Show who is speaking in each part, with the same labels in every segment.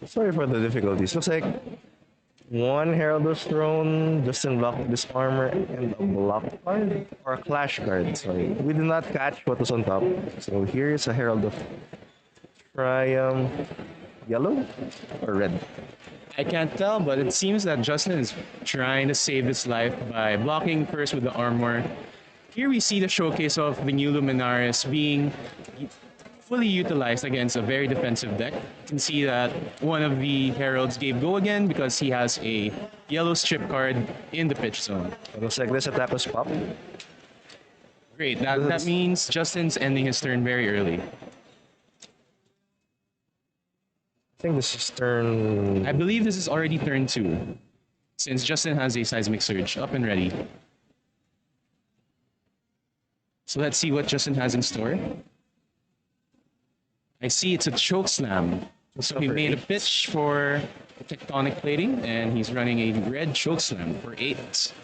Speaker 1: Sorry for the difficulties. Looks like one Herald was thrown, Justin blocked this armor, and a block card, or a clash card, sorry. We did not catch what was on top. So here is a Herald of Triumph. Yellow or red?
Speaker 2: I can't tell, but it seems that Justin is trying to save his life by blocking first with the armor. Here we see the showcase of the new Luminaris being fully utilized against a very defensive deck. You can see that one of the heralds gave go again because he has a yellow strip card in the pitch zone.
Speaker 1: It looks like this attack was pop.
Speaker 2: Great, that means Justin's ending his turn very early.
Speaker 1: I think this is turn.
Speaker 2: I believe this is already turn 2, since Justin has a Seismic Surge up and ready. So let's see what Justin has in store. I see it's a choke slam. So he made a pitch for the tectonic plating, and he's running a red choke slam for 8. Let's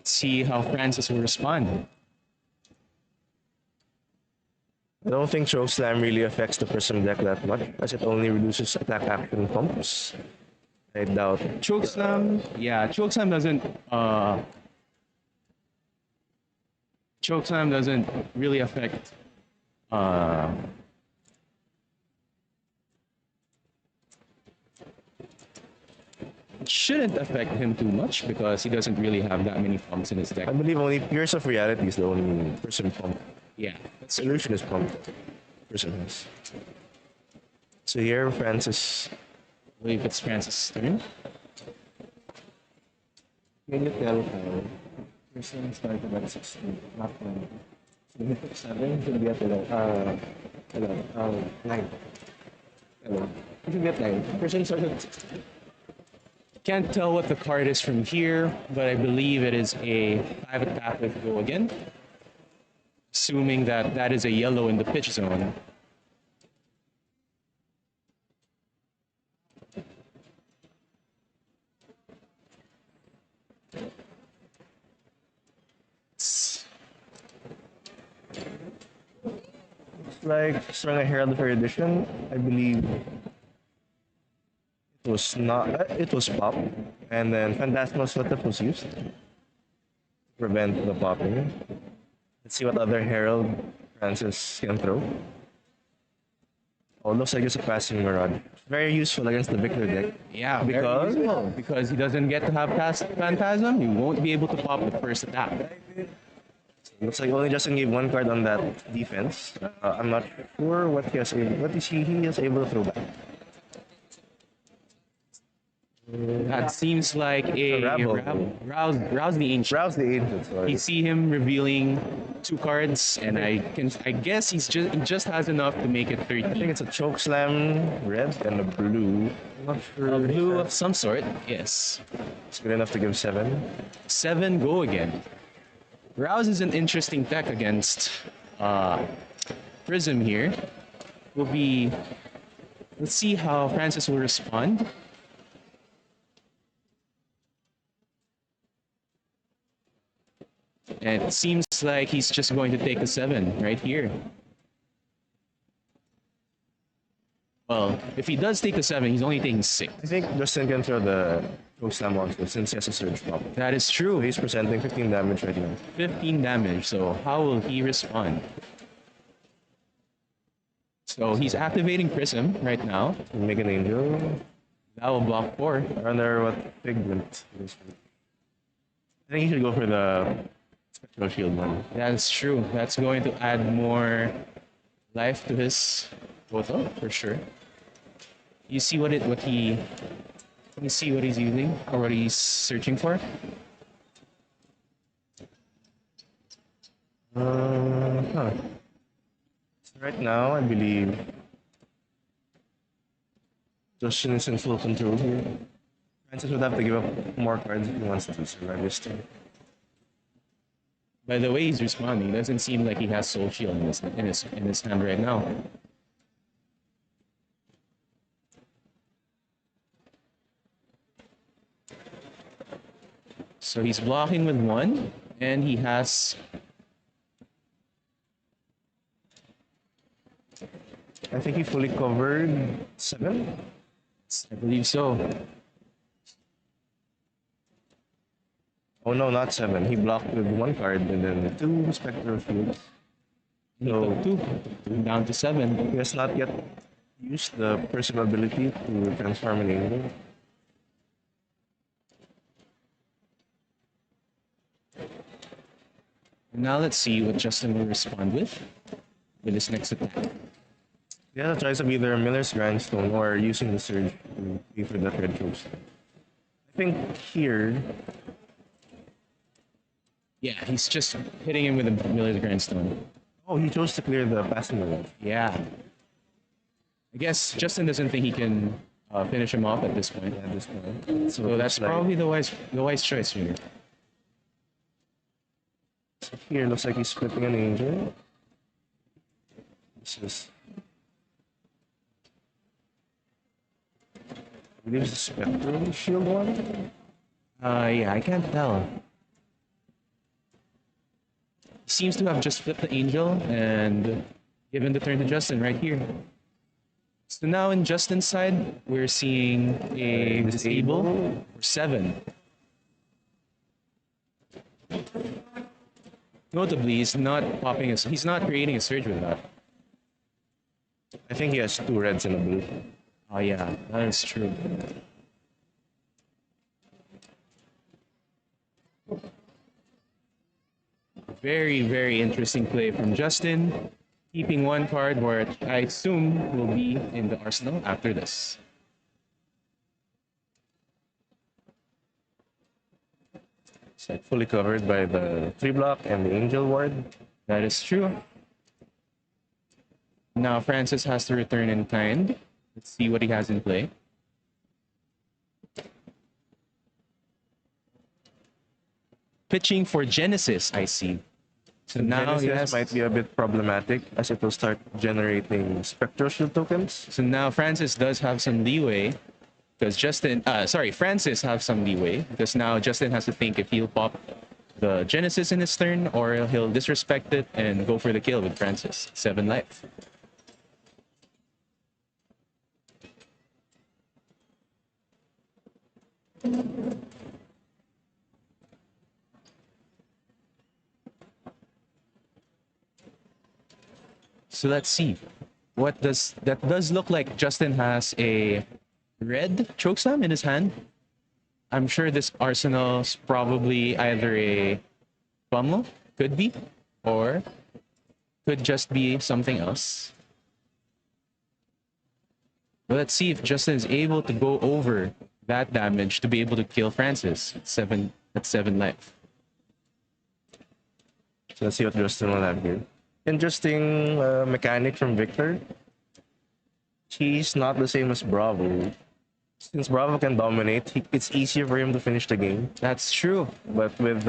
Speaker 2: see how Francis will respond.
Speaker 1: I don't think Choke Slam really affects the Prism deck that much, as it only reduces attack action pumps. I doubt.
Speaker 2: Choke slam, yeah, choke slam doesn't really affect it shouldn't affect him too much because he doesn't really have that many pumps in his deck.
Speaker 1: I believe only Pierce of Reality is the only Prism pump.
Speaker 2: Yeah,
Speaker 1: Solution is pump. Prism has. So here, Francis.
Speaker 2: I believe it's Francis' turn.
Speaker 1: Can you tell how Prism started at 16, not 20? So he took 7, should be at 9. 9. He should be at 9. Prism started at 16.
Speaker 2: Can't tell what the card is from here, but I believe it is a 5 attack with go again. Assuming that that is a yellow in the pitch zone.
Speaker 1: It's like Strong a Herald for Edition. I believe it was not. It was pop, and then Phantasmal Sweater was used to prevent the popping. Let's see what other Herald Francis can throw. Oh, looks like it's a passing Mirage. Very useful against the Victor deck.
Speaker 2: Yeah,
Speaker 1: Because
Speaker 2: because he doesn't get to have past Phantasm, he won't be able to pop the first attack.
Speaker 1: looks like only Justin gave one card on that defense. I'm not sure what he has he is able to throw back.
Speaker 2: That seems like a rouse the ancient.
Speaker 1: Rouse the Ancient, sorry.
Speaker 2: You see him revealing 2 cards, and I guess he just has enough to make it
Speaker 1: I
Speaker 2: 30.
Speaker 1: think it's a Choke Slam red and a blue. I'm not sure.
Speaker 2: A blue of some sort, yes.
Speaker 1: It's good enough to give 7.
Speaker 2: 7 go again. Rouse is an interesting deck against Prism here. Let's see how Francis will respond. And it seems like he's just going to take the 7 right here. Well, if he does take the 7, he's only taking 6.
Speaker 1: I think Justin can throw the Choke Slam also since he has a Surge pop.
Speaker 2: That is true.
Speaker 1: So he's presenting 15 damage right now.
Speaker 2: 15 damage, so how will he respond? So he's activating Prism right now.
Speaker 1: Make an Angel.
Speaker 2: That will block 4.
Speaker 1: I wonder what Pigment is. I think he should go for the Spectral Shield one.
Speaker 2: That is true. That's going to add more life to his total for sure. You see what he's using or what he's searching for?
Speaker 1: So right now, I believe Justin is in full control here. Francis would have to give up more cards if he wants to survive this turn.
Speaker 2: By the way he's responding, it doesn't seem like he has Soul Shield in his hand right now. So he's blocking with 1, and he has
Speaker 1: I think he fully covered 7.
Speaker 2: I believe so.
Speaker 1: Oh no, not 7. He blocked with 1 card and then 2 Spectral Fields.
Speaker 2: He
Speaker 1: So
Speaker 2: took 2, down to 7.
Speaker 1: he has not yet used the personal ability to transform an angel.
Speaker 2: Now let's see what Justin will respond with his next attack.
Speaker 1: Yeah, tries to be either Miller's Grindstone or using the Surge to pay for that red coast. I think here,
Speaker 2: Yeah, he's just hitting him with a Miller's Grindstone.
Speaker 1: oh, he chose to clear the passing lane.
Speaker 2: Yeah. I guess Justin doesn't think he can finish him off at this point.
Speaker 1: At this point.
Speaker 2: So that's
Speaker 1: like,
Speaker 2: probably the wise choice here.
Speaker 1: So here, looks like he's flipping an angel. This is. I believe it's the Spectral Shield one.
Speaker 2: Yeah, I can't tell. He seems to have just flipped the angel and given the turn to Justin right here. So now in Justin's side, we're seeing a disable for 7. Notably, he's not he's not creating a surge with that.
Speaker 1: I think he has 2 reds and a blue.
Speaker 2: Oh yeah, that is true. Very, very interesting play from Justin. Keeping 1 card where I assume will be in the arsenal after this.
Speaker 1: It's like fully covered by the 3 block and the angel ward.
Speaker 2: That is true. Now Francis has to return in kind. Let's see what he has in play. Pitching for Genesis, I see. So now he
Speaker 1: Genesis
Speaker 2: has,
Speaker 1: might be a bit problematic as it will start generating Spectral Shield tokens.
Speaker 2: so now Francis does have some leeway because Francis has some leeway because now Justin has to think if he'll pop the Genesis in his turn or he'll disrespect it and go for the kill with Francis. 7 life. So let's see. What does that does look like Justin has a red chokeslam in his hand. I'm sure this arsenal's probably either a pummel, could be, or could just be something else. But let's see if Justin is able to go over that damage to be able to kill Francis at 7 life.
Speaker 1: So let's see what Justin will have here. Interesting mechanic from Victor. He's not the same as Bravo. Since Bravo can dominate, it's easier for him to finish the game.
Speaker 2: That's true.
Speaker 1: But with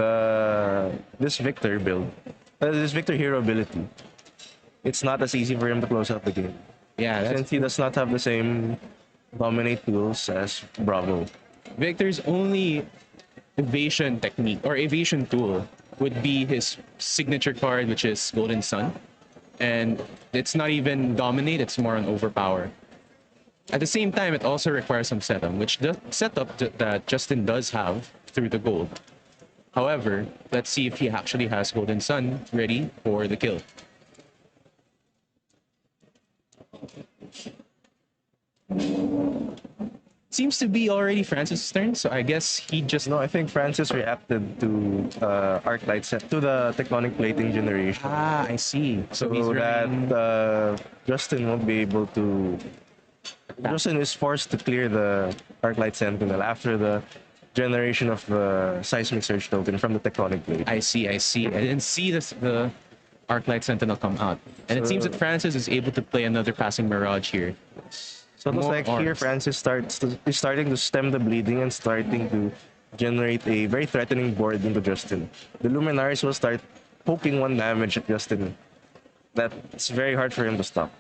Speaker 1: this Victor build, this Victor hero ability, it's not as easy for him to close out the game.
Speaker 2: Yeah, that's
Speaker 1: Since he does not have the same dominate tools as Bravo.
Speaker 2: Victor's only evasion technique or evasion tool would be his signature card, which is Golden Sun. And it's not even dominate, it's more on overpower. At the same time, it also requires some setup, which the setup that Justin does have through the gold. However, let's see if he actually has Golden Sun ready for the kill. Seems to be already Francis' turn, so I guess he just...
Speaker 1: No, I think Francis reacted to Arclight set to the Tectonic Plating generation.
Speaker 2: Ah, I see. So he's
Speaker 1: that
Speaker 2: running...
Speaker 1: Justin won't be able to. Justin is forced to clear the Arclight Sentinel after the generation of the Seismic Surge token from the Tectonic Plate.
Speaker 2: I see. I didn't see the Arclight Sentinel come out. And it seems that Francis is able to play another Passing Mirage here.
Speaker 1: So it looks
Speaker 2: More
Speaker 1: like here
Speaker 2: arms.
Speaker 1: Francis is starting to stem the bleeding and starting to generate a very threatening board into Justin. The Luminaries will start poking 1 damage at Justin. That's very hard for him to stop.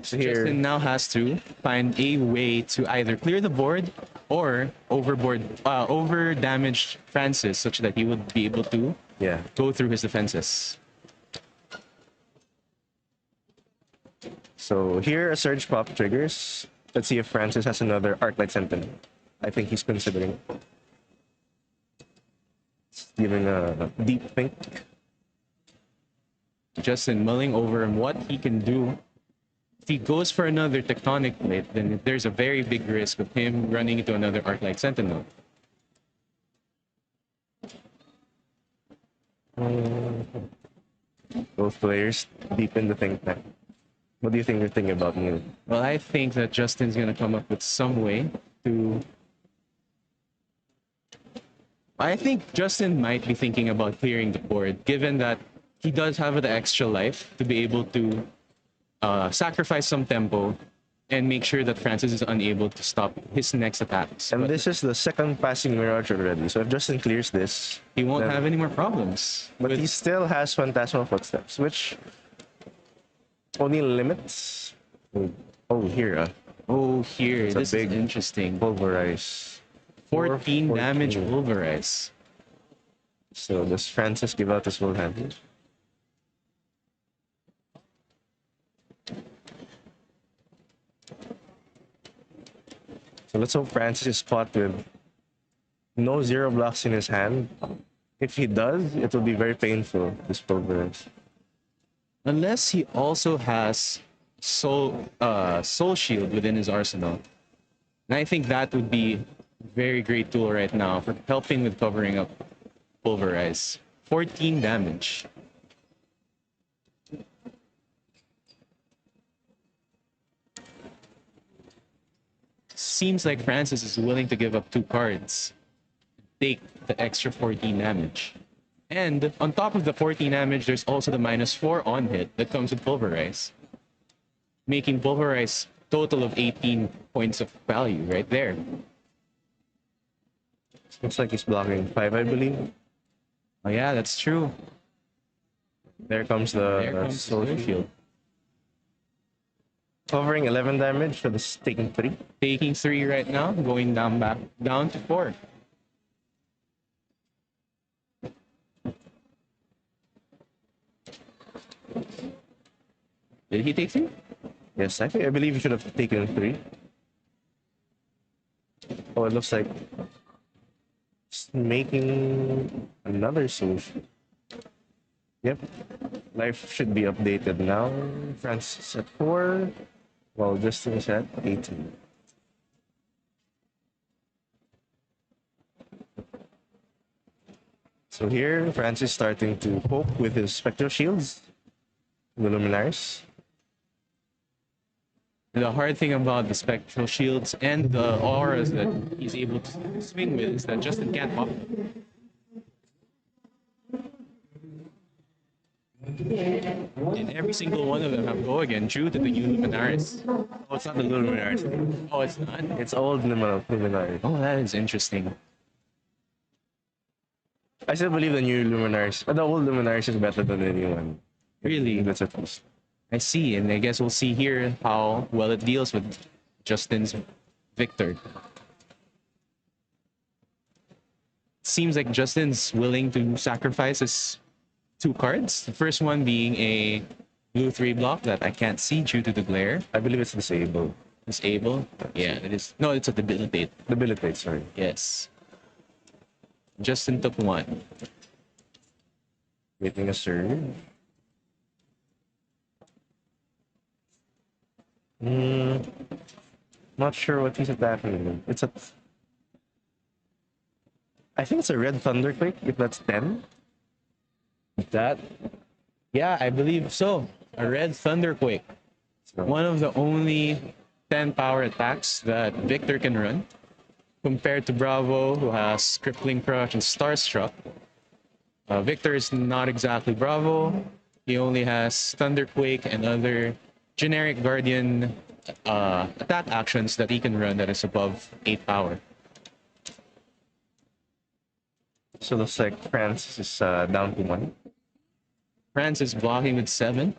Speaker 1: So here,
Speaker 2: Justin now has to find a way to either clear the board or over damage Francis such that he would be able to go through his defenses.
Speaker 1: So here a surge pop triggers. Let's see if Francis has another Arclight Sentinel. I think he's considering giving a deep think.
Speaker 2: Justin mulling over what he can do. If he goes for another tectonic plate, then there's a very big risk of him running into another Arclight Sentinel.
Speaker 1: Both players deep in the think tank. What do you think they're thinking about me?
Speaker 2: Well, I think that Justin's going to come up with some way to... I think Justin might be thinking about clearing the board, given that he does have the extra life to be able to sacrifice some tempo and make sure that Francis is unable to stop his next attacks.
Speaker 1: And
Speaker 2: But
Speaker 1: this is the second passing Mirage already. So if Justin clears this,
Speaker 2: he won't
Speaker 1: then-
Speaker 2: have any more problems.
Speaker 1: but
Speaker 2: with-
Speaker 1: he still has Phantasmal Footsteps, which only limits. Oh, here,
Speaker 2: Oh, here,
Speaker 1: It's a
Speaker 2: this
Speaker 1: big
Speaker 2: is interesting.
Speaker 1: Pulverize.
Speaker 2: 14 damage
Speaker 1: 14.
Speaker 2: pulverize.
Speaker 1: So does Francis give out his full hand? So let's hope Francis is caught with no zero blocks in his hand. If he does, it will be very painful, this Pulverize.
Speaker 2: Unless he also has soul shield within his arsenal. And I think that would be a very great tool right now for helping with covering up pulverize. 14 damage. Seems like Francis is willing to give up 2 cards. Take the extra 14 damage. And on top of the 14 damage, there's also the -4 on hit that comes with Pulverize. Making Pulverize total of 18 points of value right there.
Speaker 1: Looks like he's blocking 5, I believe.
Speaker 2: Oh yeah, that's true.
Speaker 1: There comes the
Speaker 2: There comes the
Speaker 1: Soul
Speaker 2: Soul
Speaker 1: Shield.
Speaker 2: Shield.
Speaker 1: Covering 11 damage for the taking 3.
Speaker 2: Taking 3 right now, going down to 4. Did he take 3?
Speaker 1: Yes, I believe he should have taken 3. Oh, it looks like it's making another Soul Shield. Yep. Life should be updated now. Francis at 4, while Justin is at 18. So here, Francis starting to poke with his Spectral Shields, the Luminaries.
Speaker 2: The hard thing about the spectral shields and the auras that he's able to swing with is that Justin can't pop. And every single one of them have go again due to the new Luminaris.
Speaker 1: Oh, it's not the Luminaries.
Speaker 2: Oh, it's not?
Speaker 1: It's old Luminaries.
Speaker 2: Oh, that is interesting.
Speaker 1: I still believe the new Luminaries, the old Luminaries is better than the new one.
Speaker 2: Really?
Speaker 1: That's at least.
Speaker 2: I see, and I guess we'll see here how well it deals with Justin's Victor. Seems like Justin's willing to sacrifice his 2 cards. The first one being a blue 3 block that I can't see due to the glare.
Speaker 1: I believe it's disabled.
Speaker 2: Disable. Yeah, it is. No, it's a debilitate.
Speaker 1: Debilitate, sorry.
Speaker 2: Yes. Justin took 1.
Speaker 1: Waiting a surge. Not sure what he's attacking with. It's a... I think it's a red Thunderquake, if that's 10.
Speaker 2: That. Yeah, I believe so. A red Thunderquake.
Speaker 1: So,
Speaker 2: One of the only 10 power attacks that Victor can run. Compared to Bravo, who has Crippling Crush and Starstruck. Victor is not exactly Bravo. He only has Thunderquake and other generic Guardian attack actions that he can run that is above 8 power.
Speaker 1: so looks like Francis is down to 1.
Speaker 2: France is blocking with 7.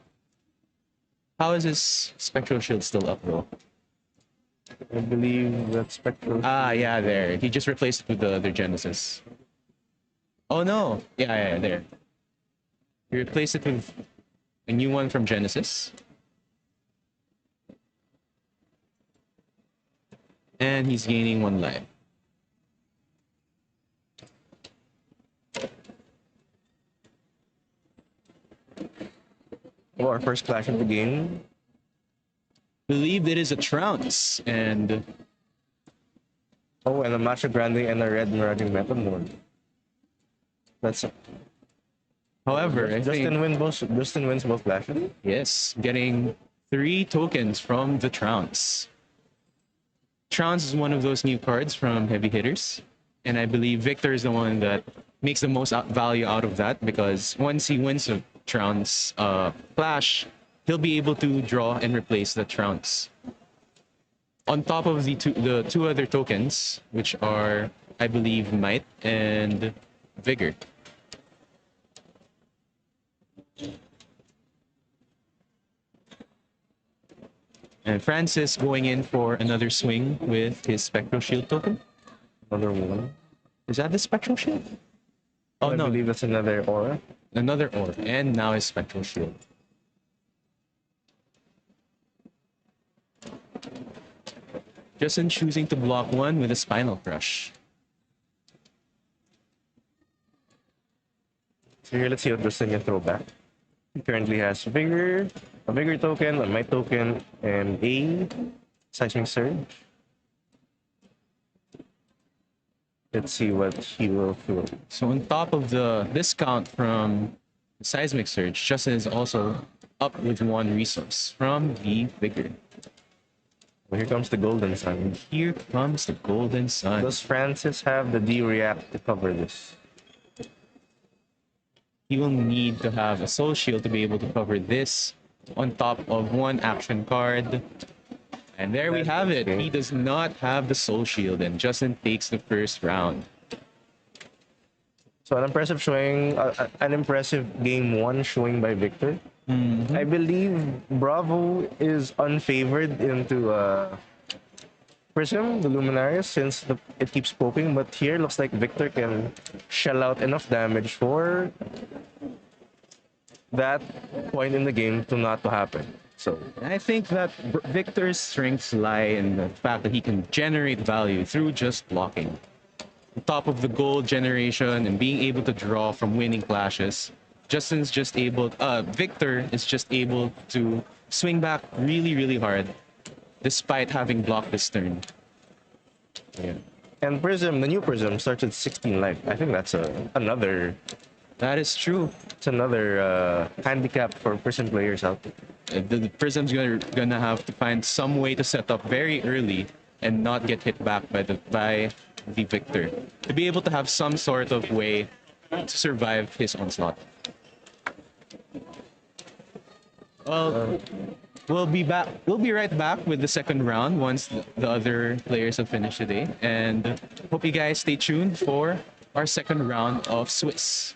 Speaker 2: How is his Spectral Shield still up, though?
Speaker 1: I believe that Spectral...
Speaker 2: Ah, yeah, there. He just replaced it with the other Genesis. Oh, no. Yeah, there. He replaced it with a new one from Genesis. And he's gaining 1 life.
Speaker 1: Oh, our first clash of the game.
Speaker 2: Believe it is a Trounce. And
Speaker 1: Oh, and a Macho Grande and a Red Miraging Meta Mode. That's
Speaker 2: however, I think,
Speaker 1: Justin wins both clashes.
Speaker 2: yes, getting 3 tokens from the Trounce. Trounce is one of those new cards from heavy hitters. And I believe Victor is the one that makes the most value out of that because once he wins a Trounce clash, he'll be able to draw and replace the Trounce. On top of the two other tokens, which are, I believe, Might and Vigor. And Francis going in for another swing with his Spectral Shield token.
Speaker 1: Another one.
Speaker 2: Is that the Spectral Shield? Oh,
Speaker 1: I
Speaker 2: no.
Speaker 1: believe that's another aura.
Speaker 2: Another Orb. And now his Spectral Shield. Justin choosing to block one with a Spinal Crush.
Speaker 1: So here, let's see what Justin can throw back. He currently has Vigor, a Vigor token, a Might token, and a Seismic Surge. Let's see what he will throw.
Speaker 2: So on top of the discount from the Seismic Surge, Justin is also up with 1 resource from the Vigor.
Speaker 1: Well, here comes the Golden Sun.
Speaker 2: Here comes the Golden Sun.
Speaker 1: Does Francis have the D-React to cover this?
Speaker 2: He will need to have a Soul Shield to be able to cover this on top of 1 action card. And there we have it. He does not have the Soul Shield, and Justin takes the first round.
Speaker 1: So an impressive showing, an impressive game 1 showing by Victor. I believe Bravo is unfavored into Prism, the Luminarius, since it keeps poking, but here looks like Victor can shell out enough damage for that point in the game to not to happen. So
Speaker 2: I think that Victor's strengths lie in the fact that he can generate value through just blocking. On top of the gold generation and being able to draw from winning clashes, Victor is just able to swing back really, really hard despite having blocked this turn.
Speaker 1: yeah. And Prism, the new Prism, starts at 16 life. I think that's another
Speaker 2: That is true.
Speaker 1: it's another handicap for Prism players out there.
Speaker 2: The Prism's gonna have to find some way to set up very early and not get hit back by the Victor to be able to have some sort of way to survive his onslaught. Well, we'll be back. We'll be right back with the second round once the other players have finished today, and hope you guys stay tuned for our second round of Swiss.